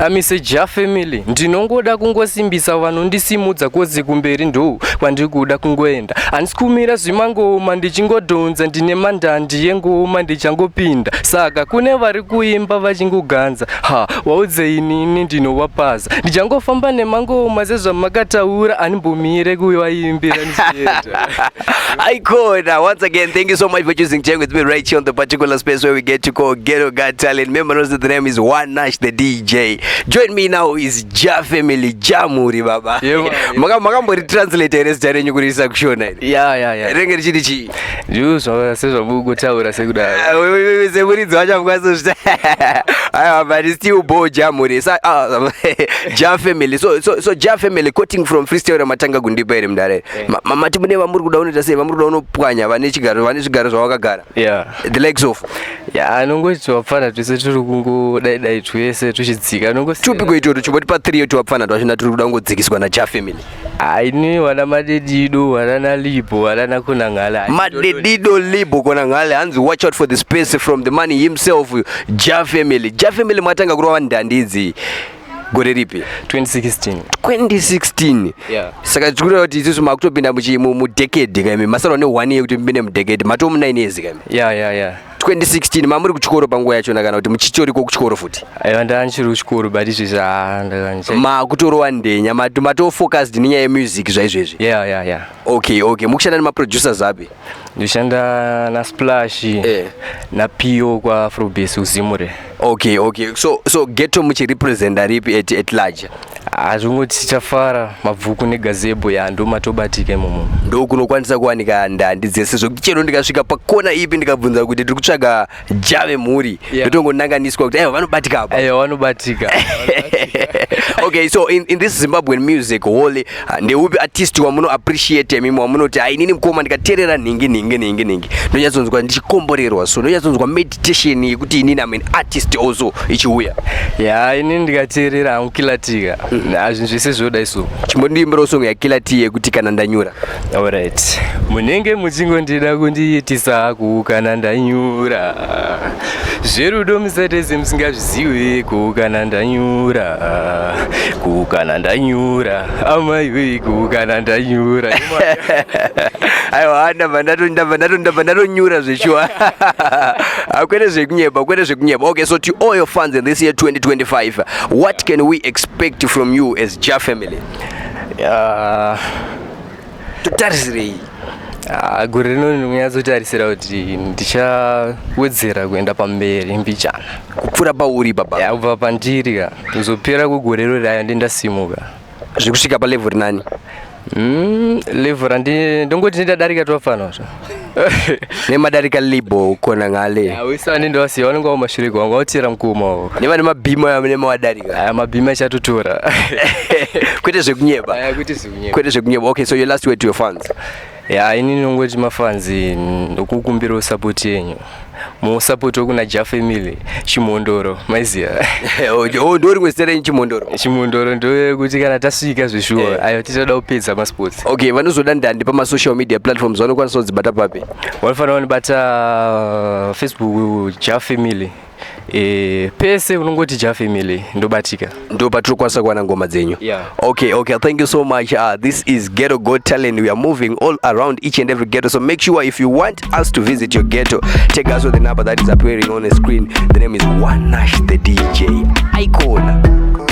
amise JAH family ndinongoda kungosimbisa vanhu ndisimudza kozi kumberi ndo kwandikuda kungoenda handisikumira zvimangoma ndichingodhonza ndine mandandi yengoma ndichangopinda saka kune vari kuimba vachingoganza waudze inini ndinovapaza ndichangofamba nemangoma sezvamakataura handimbomire kuvaimbira ndichienda. Icona, once again, thank you so much for choosing Check with me right here on the particular space where we get to call Ghetto Got Talent. Remember also the name is One Nash the DJ. Join me now is JAH family, Jamuri baba. Magambori translator is jarenyu kurisa kushona. Yeah. Rengeri chiti chi. Juso sezva buku taura sekuda. Semuridzi wacha mukwaso. But it's still bo Jamuri. JAH family. So JAH family quoting from freestyle matanga gundipa ere mdare. Mati mune vamuri kuda unoita sei vamuri kuda unopwanya vane chigaro zvawakagara. Yeah. The legs off. Yeah, anongoti wapfana twese turi kungodai twese tuchidzika anongoti tupi kuitoro chimboti pa 3 yetu wapfana twachina turi kuda kungodzikiswa na JAH family. Aini wana madedido wana lipo wana kuna ngala. Madedido lipo kuna ngala. Hands watch out for the space from the man himself. JAH family. JAH family matanga kurowa ndandidzi. Gore ripi 2016. Yeah. Saka tikura kuti isusu makutopinda mu decade kame masaro ne 1 year kuti mbine mu decade mato mu 9 years kame. Yeah. 2016 mamuri kuchikoro panguva yacho kana kuti muchitori ko kuchikoro futi. Aiwa ndanchiri kuchikoro but izvezva ndakanje. Makutorowa ndenya mato focused nenyaya yemusic zvaizvezvi. Yeah. Okay. Mukushanda nema producers api? Ndishanda na Splash na Pio kwa Afrobass uzimure. Okay. So ghetto muchi represent ripi at large. Azvongoti tichafara MABVUKU negazebo ndo matobatika imomo. Ndo kunokwanisa kuwanika ndandi dzese zvokuti chero ndikasvika pakona ipi ndikabvunza kuti tiri kutsvaga JAH muri ndotongonanganiswa kuti vanobatika apa. Vanobatika. Okay, so in this Zimbabwean music whole ndeupi artist wamuno appreciate mimi wamunoti inini mkoma ndikateerera ningi ndonyatsonzwa ndichikomborerwa so ndonyatsonzwa meditation yekuti inini am an artist also ichiuya. Yeah, inini ndikateerera ankilatika. Azvinhu zvese zvodai so. Chimbondiimbira song yakilati yekuti kana ndanyura. Alright. Munenge muchingondida kundiitisa kana ndanyura. Zverudo musateze musingazvizive kana ndanyura. Kana ndanyura. Amaiwe kana ndanyura. Aiwa ndabva ndatonyura zveshuwa. Kwete zvekunyeba. Okay, so to all your fans in this year 2025, what can we expect from you as JAH family? Tutarisirei. Gore rino ndinonyatsotarisira kuti ndichawedzera kuenda pamberi mbichana. Kupfura pauri baba? Kubva pandiri ka. Kuzopera kwegore rino raya ndindasimuka. Zvikusvika palevel rinani? Level ndongoti ndadarika twafana zvo. Nemadarika libo kona ngale. Wisani ndowasiya vanenge vamashure kwangu vautira mukoma wavo. Nevane mabhima nemawadarika. Mabhima achatotora. Kwete zvekunyeba. Kwete zvekunyeba. Okay, so your last word to your fans. Inini nongoti mafanzi ndokukumbira support yenyu. Support kuna JAH family Chimondoro maiziya. Ndori kwesera Chimondoro. Chimondoro ndokuti kana tasvika zveshuwa ayo tichada kupedza masports. Okay, vanozoda ndandi pama social media platforms vanokwanisa kudzibata papi? Vanofanira kunibata Facebook JAH family. Pese unongoti JAH family ndobatika. Ndo patro kwanisa kuwana ngoma dzenyu. Okay, thank you so much. This is Ghetto Got Talent. We are moving all around each and every ghetto. So make sure if you want us to visit your ghetto, take us with the number that is appearing on the screen. The name is One Nash the DJ. Icona.